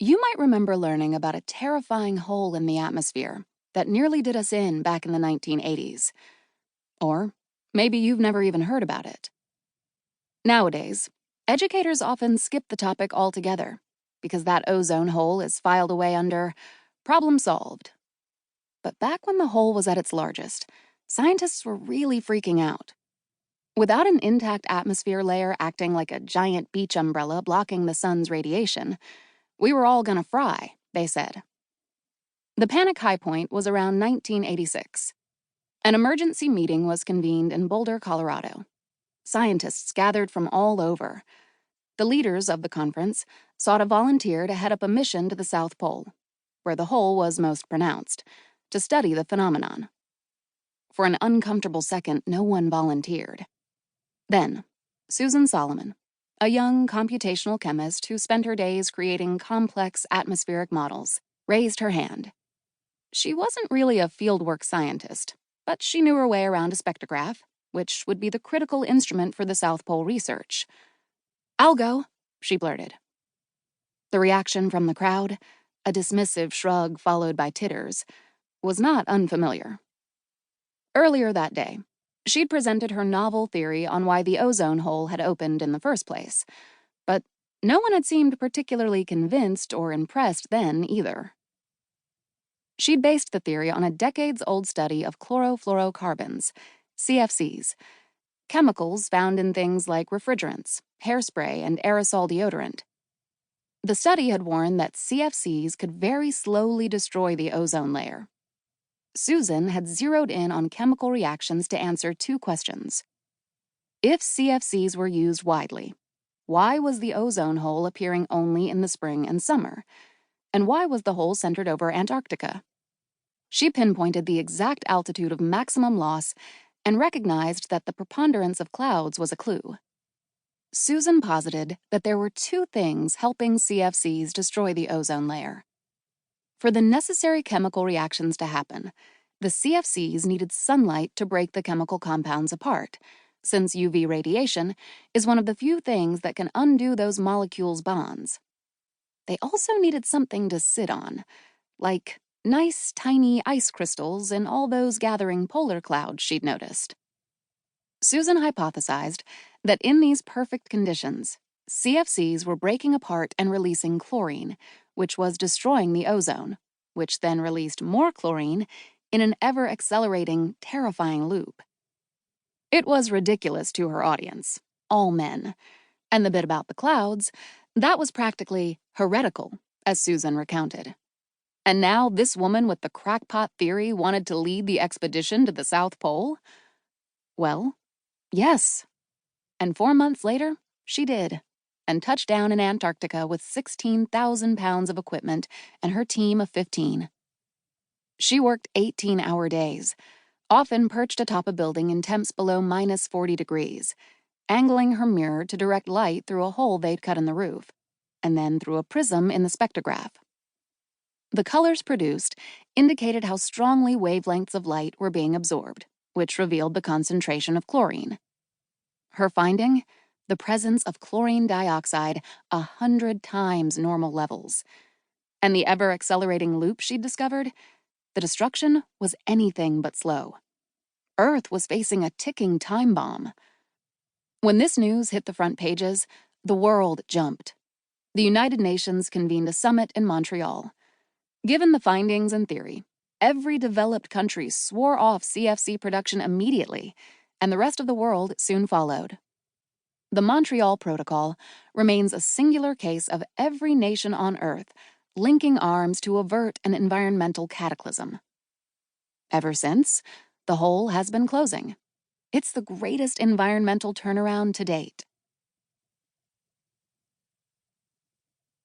You might remember learning about a terrifying hole in the atmosphere that nearly did us in back in the 1980s. Or maybe you've never even heard about it. Nowadays, educators often skip the topic altogether because that ozone hole is filed away under problem solved. But back when the hole was at its largest, scientists were really freaking out. Without an intact atmosphere layer acting like a giant beach umbrella blocking the sun's radiation, we were all gonna fry, they said. The panic high point was around 1986. An emergency meeting was convened in Boulder, Colorado. Scientists gathered from all over. The leaders of the conference sought a volunteer to head up a mission to the South Pole, where the hole was most pronounced, to study the phenomenon. For an uncomfortable second, no one volunteered. Then, Susan Solomon, a young computational chemist who spent her days creating complex atmospheric models, raised her hand. She wasn't really a fieldwork scientist, but she knew her way around a spectrograph, which would be the critical instrument for the South Pole research. "I'll go," she blurted. The reaction from the crowd, a dismissive shrug followed by titters, was not unfamiliar. Earlier that day, she'd presented her novel theory on why the ozone hole had opened in the first place, but no one had seemed particularly convinced or impressed then either. She'd based the theory on a decades-old study of chlorofluorocarbons, CFCs, chemicals found in things like refrigerants, hairspray, and aerosol deodorant. The study had warned that CFCs could very slowly destroy the ozone layer. Susan had zeroed in on chemical reactions to answer two questions. If CFCs were used widely, why was the ozone hole appearing only in the spring and summer? And why was the hole centered over Antarctica? She pinpointed the exact altitude of maximum loss and recognized that the preponderance of clouds was a clue. Susan posited that there were two things helping CFCs destroy the ozone layer. For the necessary chemical reactions to happen, the CFCs needed sunlight to break the chemical compounds apart, since UV radiation is one of the few things that can undo those molecules' bonds. They also needed something to sit on, like nice, tiny ice crystals in all those gathering polar clouds she'd noticed. Susan hypothesized that in these perfect conditions, CFCs were breaking apart and releasing chlorine, which was destroying the ozone, which then released more chlorine in an ever-accelerating, terrifying loop. It was ridiculous to her audience, all men, and the bit about the clouds, that was practically heretical, as Susan recounted. And now this woman with the crackpot theory wanted to lead the expedition to the South Pole? Well, yes. And 4 months later, she did, and touched down in Antarctica with 16,000 pounds of equipment and her team of 15. She worked 18-hour days, often perched atop a building in temps below minus 40 degrees, angling her mirror to direct light through a hole they'd cut in the roof, and then through a prism in the spectrograph. The colors produced indicated how strongly wavelengths of light were being absorbed, which revealed the concentration of chlorine. Her finding? The presence of chlorine dioxide 100 times normal levels. And the ever-accelerating loop she'd discovered? The destruction was anything but slow. Earth was facing a ticking time bomb. When this news hit the front pages, the world jumped. The United Nations convened a summit in Montreal. Given the findings and theory, every developed country swore off CFC production immediately, and the rest of the world soon followed. The Montreal Protocol remains a singular case of every nation on Earth linking arms to avert an environmental cataclysm. Ever since, the hole has been closing. It's the greatest environmental turnaround to date.